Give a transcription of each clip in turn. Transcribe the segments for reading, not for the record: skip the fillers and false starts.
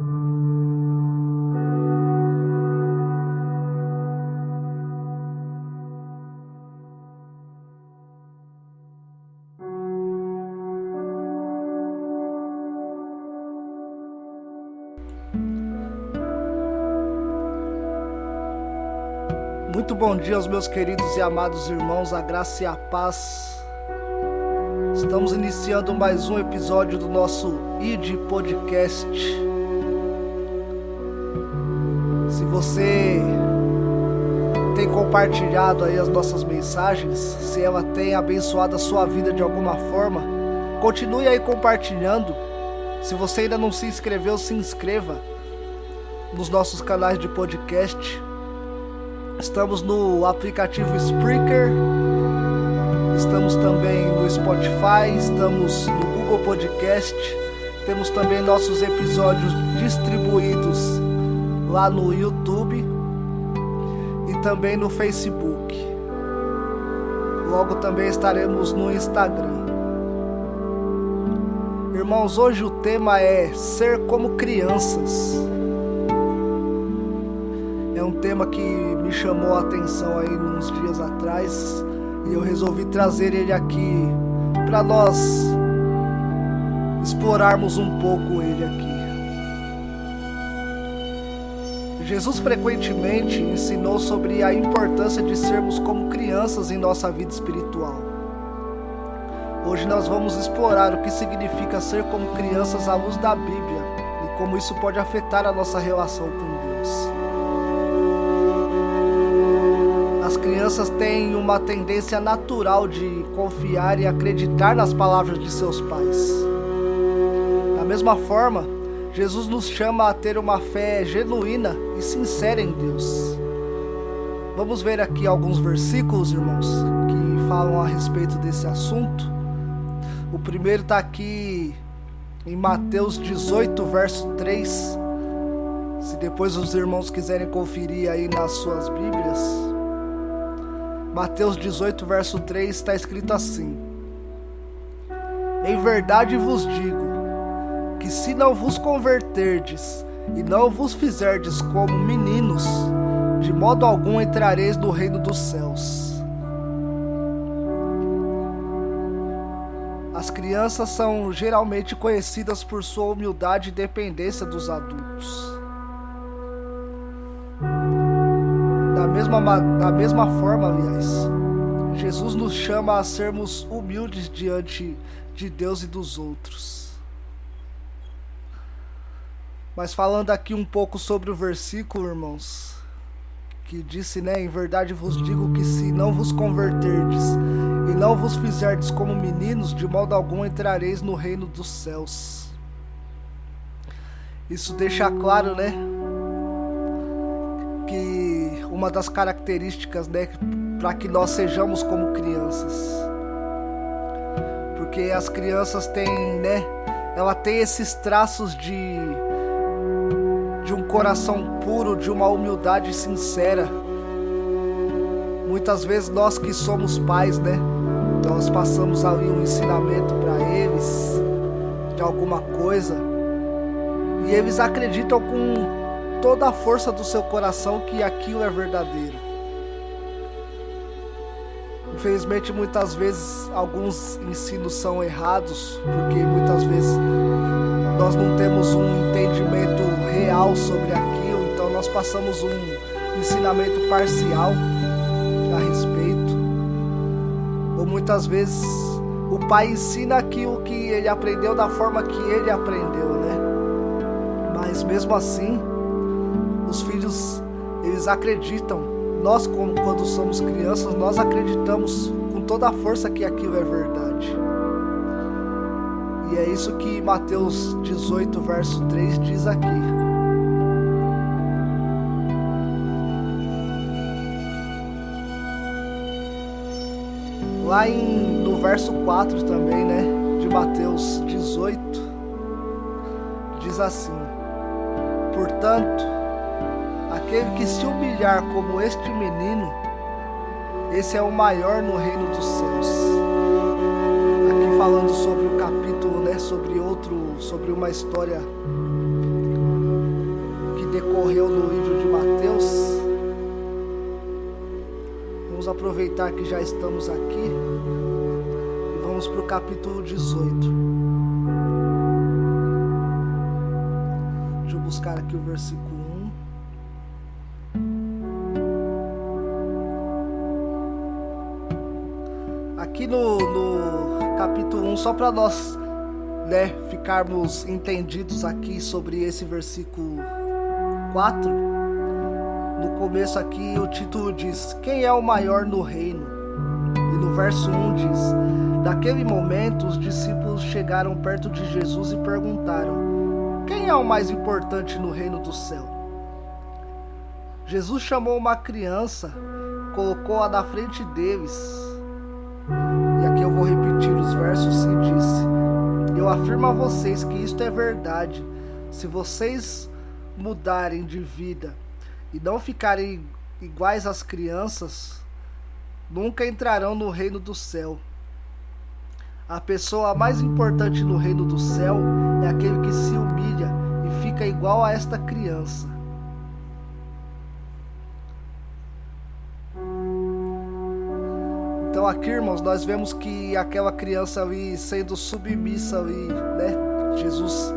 Muito bom dia aos meus queridos e amados irmãos, a graça e a paz. Estamos iniciando mais um episódio do nosso ID Podcast. Se você tem compartilhado aí as nossas mensagens, se ela tem abençoado a sua vida de alguma forma, continue aí compartilhando. Se você ainda não se inscreveu, se inscreva nos nossos canais de podcast. Estamos no aplicativo Spreaker, estamos também no Spotify, estamos no Google Podcast, temos também nossos episódios distribuídos lá no YouTube e também no Facebook. Logo também estaremos no Instagram. Irmãos, hoje o tema é ser como crianças. É um tema que me chamou a atenção aí uns dias atrás e eu resolvi trazer ele aqui para nós explorarmos um pouco ele aqui. Jesus frequentemente ensinou sobre a importância de sermos como crianças em nossa vida espiritual. Hoje nós vamos explorar o que significa ser como crianças à luz da Bíblia e como isso pode afetar a nossa relação com Deus. As crianças têm uma tendência natural de confiar e acreditar nas palavras de seus pais. Da mesma forma, Jesus nos chama a ter uma fé genuína e sincera em Deus. Vamos ver aqui alguns versículos, irmãos, que falam a respeito desse assunto. O primeiro está aqui em Mateus 18, verso 3. Se depois os irmãos quiserem conferir aí nas suas Bíblias. Mateus 18, verso 3, está escrito assim: Em verdade vos digo, que se não vos converterdes e não vos fizerdes como meninos, de modo algum entrareis no reino dos céus. As crianças são geralmente conhecidas por sua humildade e dependência dos adultos. Da mesma forma, aliás, Jesus nos chama a sermos humildes diante de Deus e dos outros. Mas falando aqui um pouco sobre o versículo, irmãos, que disse, em verdade vos digo que se não vos converterdes e não vos fizerdes como meninos, de modo algum entrareis no reino dos céus. Isso deixa claro, que uma das características, para que nós sejamos como crianças. Porque as crianças têm, ela tem esses traços de um coração puro, de uma humildade sincera. Muitas vezes nós que somos pais, nós passamos ali um ensinamento para eles de alguma coisa e eles acreditam com toda a força do seu coração que aquilo é verdadeiro. Infelizmente, muitas vezes alguns ensinos são errados, porque muitas vezes nós não temos um entendimento real sobre aquilo, então nós passamos um ensinamento parcial a respeito. Ou muitas vezes o pai ensina aquilo que ele aprendeu da forma que ele aprendeu, Mas mesmo assim, os filhos, eles acreditam. Nós, quando somos crianças, nós acreditamos com toda a força que aquilo é verdade. E é isso que Mateus 18, verso 3 diz aqui. Lá no verso 4 também, de Mateus 18, diz assim: Portanto, aquele que se humilhar como este menino, esse é o maior no reino dos céus. Aqui falando sobre o capítulo, sobre uma história decorreu no livro de Mateus. Vamos aproveitar que já estamos aqui e vamos para o capítulo 18. Deixa eu buscar aqui o versículo 1. Aqui no capítulo 1, só para nós ficarmos entendidos aqui sobre esse versículo 4, no começo aqui o título diz: quem é o maior no reino? E no verso 1 diz: daquele momento os discípulos chegaram perto de Jesus e perguntaram: quem é o mais importante no reino do céu? Jesus chamou uma criança, colocou-a na frente deles, e aqui eu vou repetir os versos, e disse: eu afirmo a vocês que isto é verdade. Se vocês mudarem de vida e não ficarem iguais às crianças, nunca entrarão no reino do céu. A pessoa mais importante no reino do céu é aquele que se humilha e fica igual a esta criança. Então aqui, irmãos, nós vemos que aquela criança ali sendo submissa ali, né? Jesus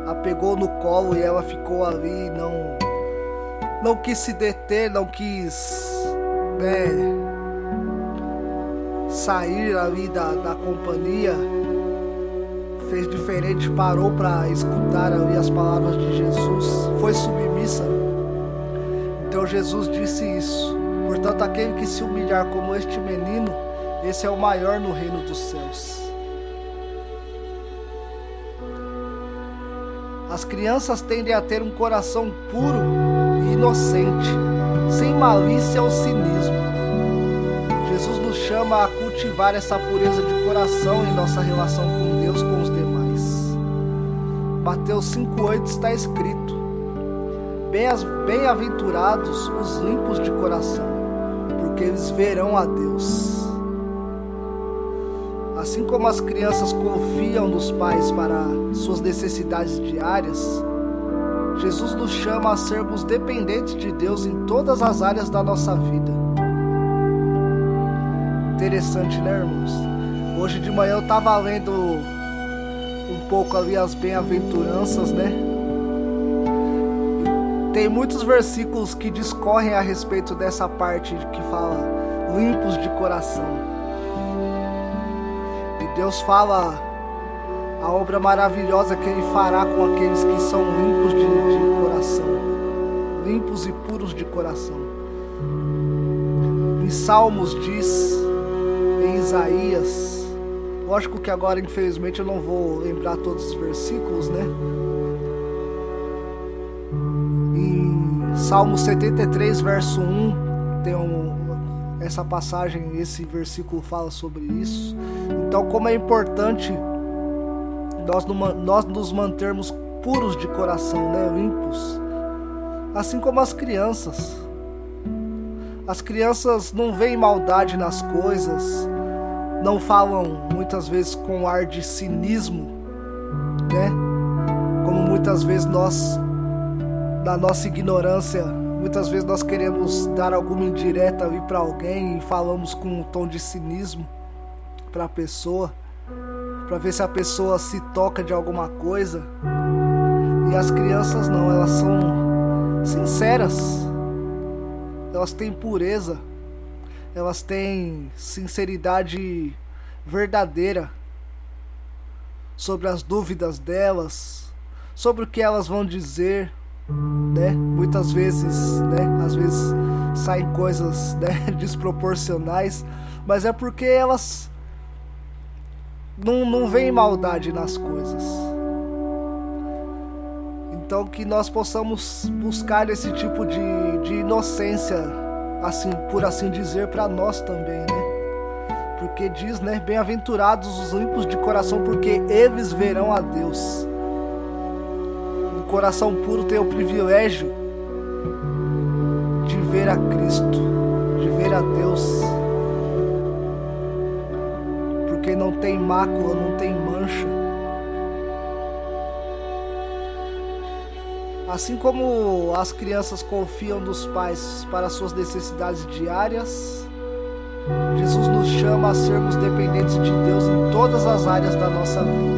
a pegou no colo e ela ficou ali, não quis se deter, não quis, sair ali da companhia, fez diferente, parou para escutar ali as palavras de Jesus, foi submissa. Então Jesus disse isso: portanto, aquele que se humilhar como este menino, esse é o maior no reino dos céus. As crianças tendem a ter um coração puro e inocente, sem malícia ou cinismo. Jesus nos chama a cultivar essa pureza de coração em nossa relação com Deus, com os demais. Mateus 5,8 está escrito: bem-aventurados os limpos de coração, porque eles verão a Deus. Assim como as crianças confiam nos pais para suas necessidades diárias, Jesus nos chama a sermos dependentes de Deus em todas as áreas da nossa vida. Interessante, né, irmãos? Hoje de manhã eu estava lendo um pouco ali as bem-aventuranças, né? Tem muitos versículos que discorrem a respeito dessa parte que fala limpos de coração. E Deus fala a obra maravilhosa que Ele fará com aqueles que são limpos de coração, limpos e puros de coração. Em Salmos diz, em Isaías, lógico que agora infelizmente eu não vou lembrar todos os versículos, né? Em Salmo 73, verso 1, tem essa passagem, esse versículo fala sobre isso. Então, como é importante nós nos mantermos puros de coração, né? Limpos, assim como as crianças. As crianças não veem maldade nas coisas, não falam muitas vezes com ar de cinismo, né? Como muitas vezes nós, na nossa ignorância, muitas vezes nós queremos dar alguma indireta ali para alguém e falamos com um tom de cinismo para a pessoa, para ver se a pessoa se toca de alguma coisa. E as crianças não, elas são sinceras, elas têm pureza, elas têm sinceridade verdadeira sobre as dúvidas delas, sobre o que elas vão dizer, né? Muitas vezes, né? Às vezes saem coisas, né, desproporcionais, mas é porque elas não veem maldade nas coisas. Então que nós possamos buscar esse tipo de inocência, assim, por assim dizer, para nós também, né? Porque diz, né, bem-aventurados os limpos de coração, porque eles verão a Deus. O coração puro tem o privilégio de ver a Cristo, de ver a Deus, porque não tem mácula, não tem mancha. Assim como as crianças confiam nos pais para suas necessidades diárias, Jesus nos chama a sermos dependentes de Deus em todas as áreas da nossa vida.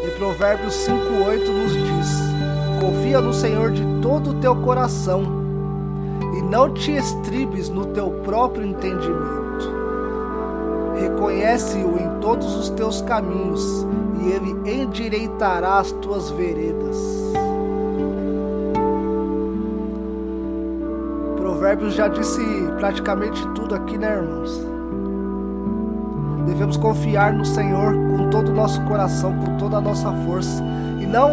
Em Provérbios 5:8 nos diz: confia no Senhor de todo o teu coração e não te estribes no teu próprio entendimento. Reconhece-o em todos os teus caminhos e ele endireitará as tuas veredas. Provérbios já disse praticamente tudo aqui, né, irmãos? Devemos confiar no Senhor com todo o nosso coração, com toda a nossa força, e não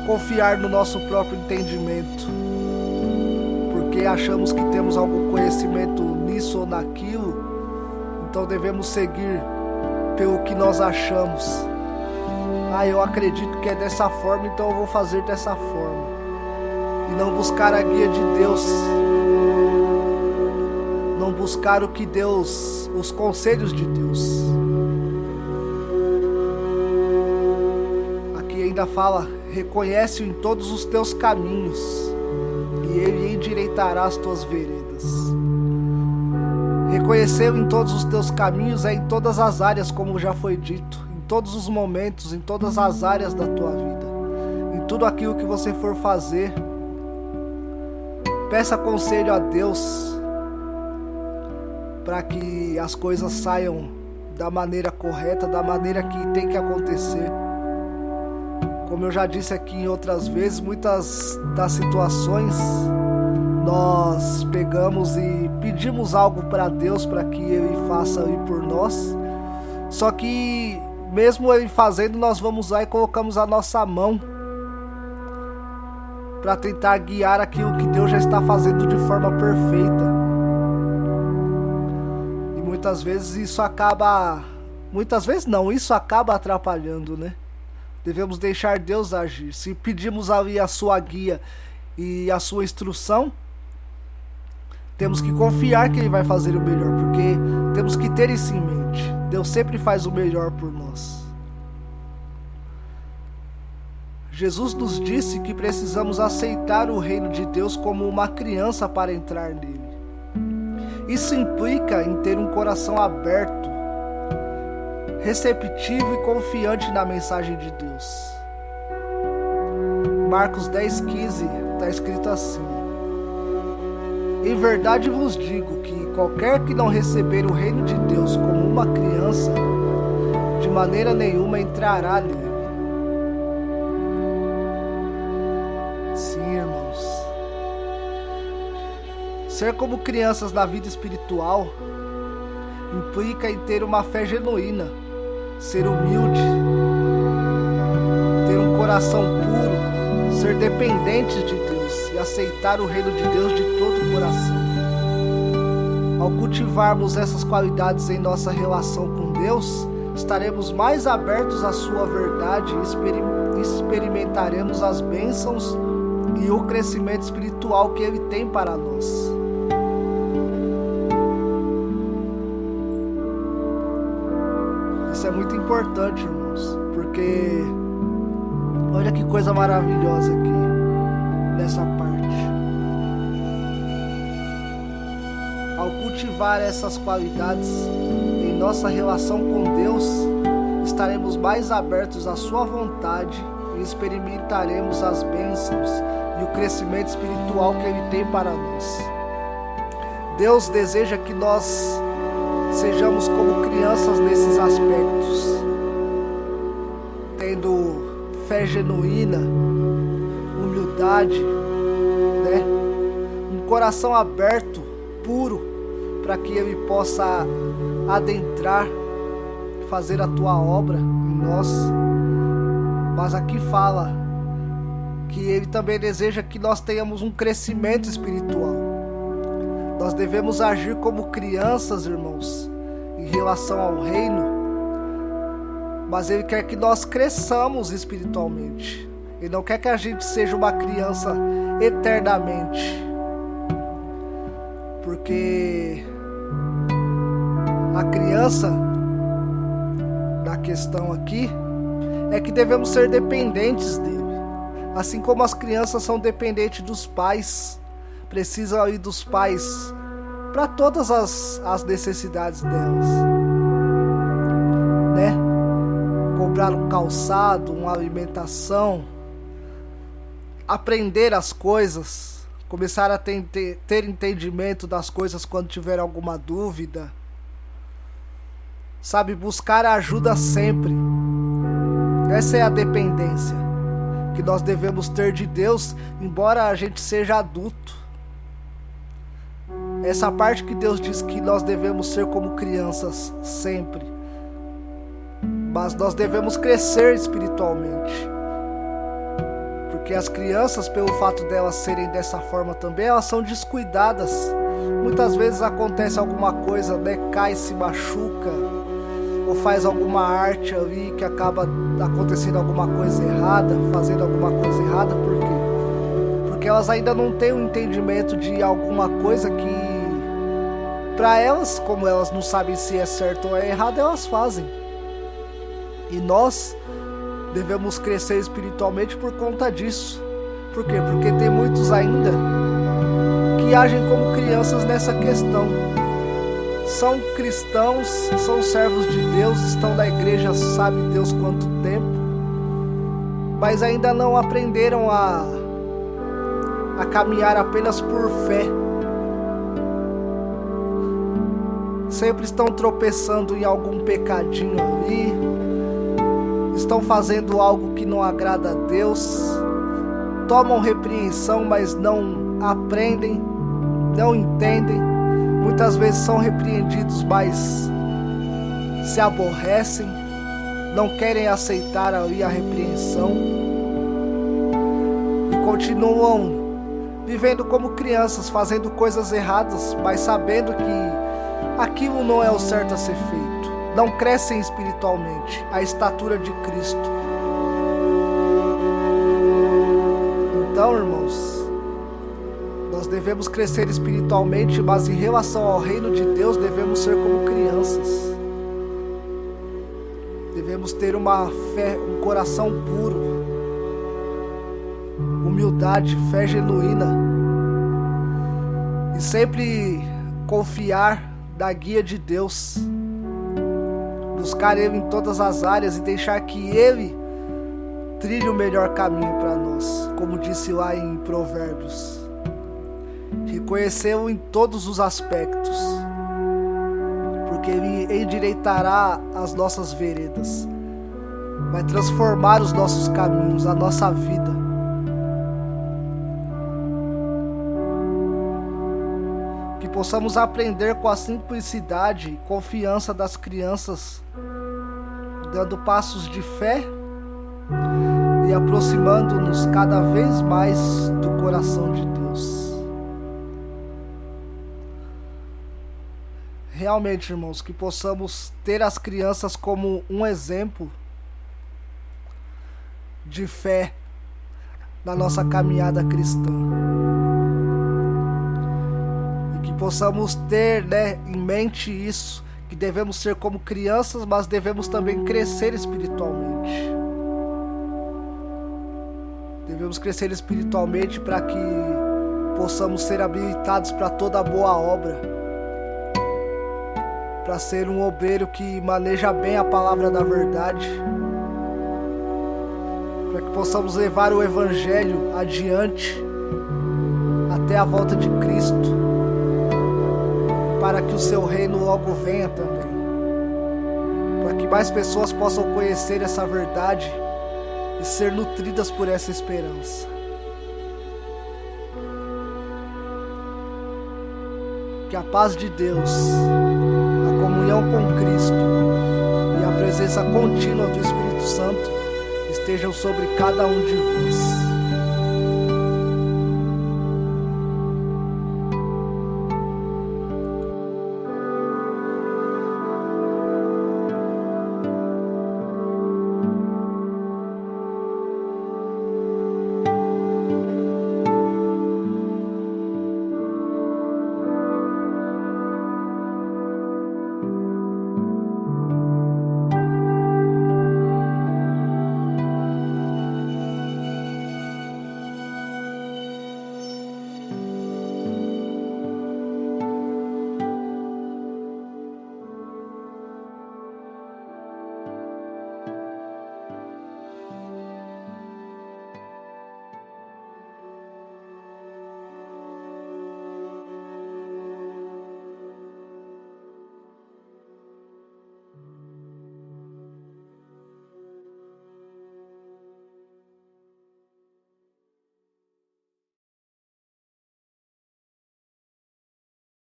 confiar no nosso próprio entendimento, porque achamos que temos algum conhecimento nisso ou naquilo, então devemos seguir pelo que nós achamos. Eu acredito que é dessa forma, então eu vou fazer dessa forma, e não buscar a guia de Deus, não buscar o que Deus, os conselhos de Deus. Aqui ainda fala: reconhece-o em todos os teus caminhos e ele endireitará as tuas veredas. Reconhecer em todos os teus caminhos é em todas as áreas, como já foi dito, em todos os momentos, em todas as áreas da tua vida, em tudo aquilo que você for fazer. Peça conselho a Deus para que as coisas saiam da maneira correta, da maneira que tem que acontecer. Como eu já disse aqui em outras vezes, muitas das situações nós pegamos e pedimos algo para Deus para que Ele faça aí por nós. Só que mesmo Ele fazendo, nós vamos lá e colocamos a nossa mão para tentar guiar aquilo que Deus já está fazendo de forma perfeita. E muitas vezes isso acaba... Muitas vezes não, isso acaba atrapalhando, né? Devemos deixar Deus agir. Se pedimos ali a sua guia e a sua instrução, temos que confiar que Ele vai fazer o melhor, porque temos que ter isso em mente. Deus sempre faz o melhor por nós. Jesus nos disse que precisamos aceitar o reino de Deus como uma criança para entrar nele. Isso implica em ter um coração aberto, receptivo e confiante na mensagem de Deus. Marcos 10:15 está escrito assim: em verdade vos digo que qualquer que não receber o reino de Deus como uma criança, de maneira nenhuma entrará nele. Sim, irmãos. Ser como crianças na vida espiritual implica em ter uma fé genuína, ser humilde, ter um coração puro, ser dependentes de Deus e aceitar o reino de Deus de todo o coração. Ao cultivarmos essas qualidades em nossa relação com Deus, estaremos mais abertos à sua verdade e experimentaremos as bênçãos e o crescimento espiritual que Ele tem para nós. Isso é muito importante, irmãos, porque olha que coisa maravilhosa aqui nessa parte. Ao cultivar essas qualidades em nossa relação com Deus, estaremos mais abertos à sua vontade e experimentaremos as bênçãos e o crescimento espiritual que Ele tem para nós. Deus deseja que nós sejamos como crianças nesses aspectos, tendo fé genuína, humildade, né? Um coração aberto, puro, para que Ele possa adentrar, fazer a tua obra em nós. Mas aqui fala que Ele também deseja que nós tenhamos um crescimento espiritual. Nós devemos agir como crianças, irmãos, em relação ao reino, mas Ele quer que nós cresçamos espiritualmente. Ele não quer que a gente seja uma criança eternamente, porque a criança da questão aqui é que devemos ser dependentes dele. Assim como as crianças são dependentes dos pais, precisam ir dos pais para todas as necessidades delas, né? Comprar um calçado, uma alimentação, aprender as coisas, começar a ter entendimento das coisas quando tiver alguma dúvida, sabe? Buscar ajuda sempre. Essa é a dependência que nós devemos ter de Deus, embora a gente seja adulto. Essa parte que Deus diz que nós devemos ser como crianças sempre, mas nós devemos crescer espiritualmente, porque as crianças, pelo fato delas serem dessa forma também, elas são descuidadas. Muitas vezes acontece alguma coisa, né? Cai, se machuca, ou faz alguma arte ali que acaba acontecendo alguma coisa errada, fazendo alguma coisa errada. Por quê? Porque elas ainda não têm um entendimento de alguma coisa que, para elas, como elas não sabem se é certo ou é errado, elas fazem. E nós devemos crescer espiritualmente por conta disso. Por quê? Porque tem muitos ainda que agem como crianças nessa questão. São cristãos, são servos de Deus, estão na igreja sabe Deus quanto tempo, mas ainda não aprenderam a caminhar apenas por fé. Sempre estão tropeçando em algum pecadinho ali, estão fazendo algo que não agrada a Deus, tomam repreensão, mas não aprendem, não entendem. Muitas vezes são repreendidos, mas se aborrecem, não querem aceitar ali a repreensão e continuam vivendo como crianças, fazendo coisas erradas, mas sabendo que aquilo não é o certo a ser feito. Não crescem espiritualmente à estatura de Cristo. Então, irmãos, nós devemos crescer espiritualmente, mas em relação ao reino de Deus devemos ser como crianças. Devemos ter uma fé, um coração puro, humildade, fé genuína, e sempre confiar na guia de Deus, buscar Ele em todas as áreas e deixar que Ele trilhe o melhor caminho para nós, como disse lá em Provérbios. Reconhecê-lo em todos os aspectos, porque Ele endireitará as nossas veredas, vai transformar os nossos caminhos, a nossa vida. Que possamos aprender com a simplicidade e confiança das crianças, dando passos de fé e aproximando-nos cada vez mais do coração de Deus. Realmente, irmãos, que possamos ter as crianças como um exemplo de fé na nossa caminhada cristã. E que possamos ter, né, em mente isso, que devemos ser como crianças, mas devemos também crescer espiritualmente. Devemos crescer espiritualmente para que possamos ser habilitados para toda boa obra, para ser um obreiro que maneja bem a palavra da verdade, para que possamos levar o Evangelho adiante até a volta de Cristo, para que o seu reino logo venha também, para que mais pessoas possam conhecer essa verdade e ser nutridas por essa esperança. Que a paz de Deus, a comunhão com Cristo e a presença contínua do Espírito Santo estejam sobre cada um de vós.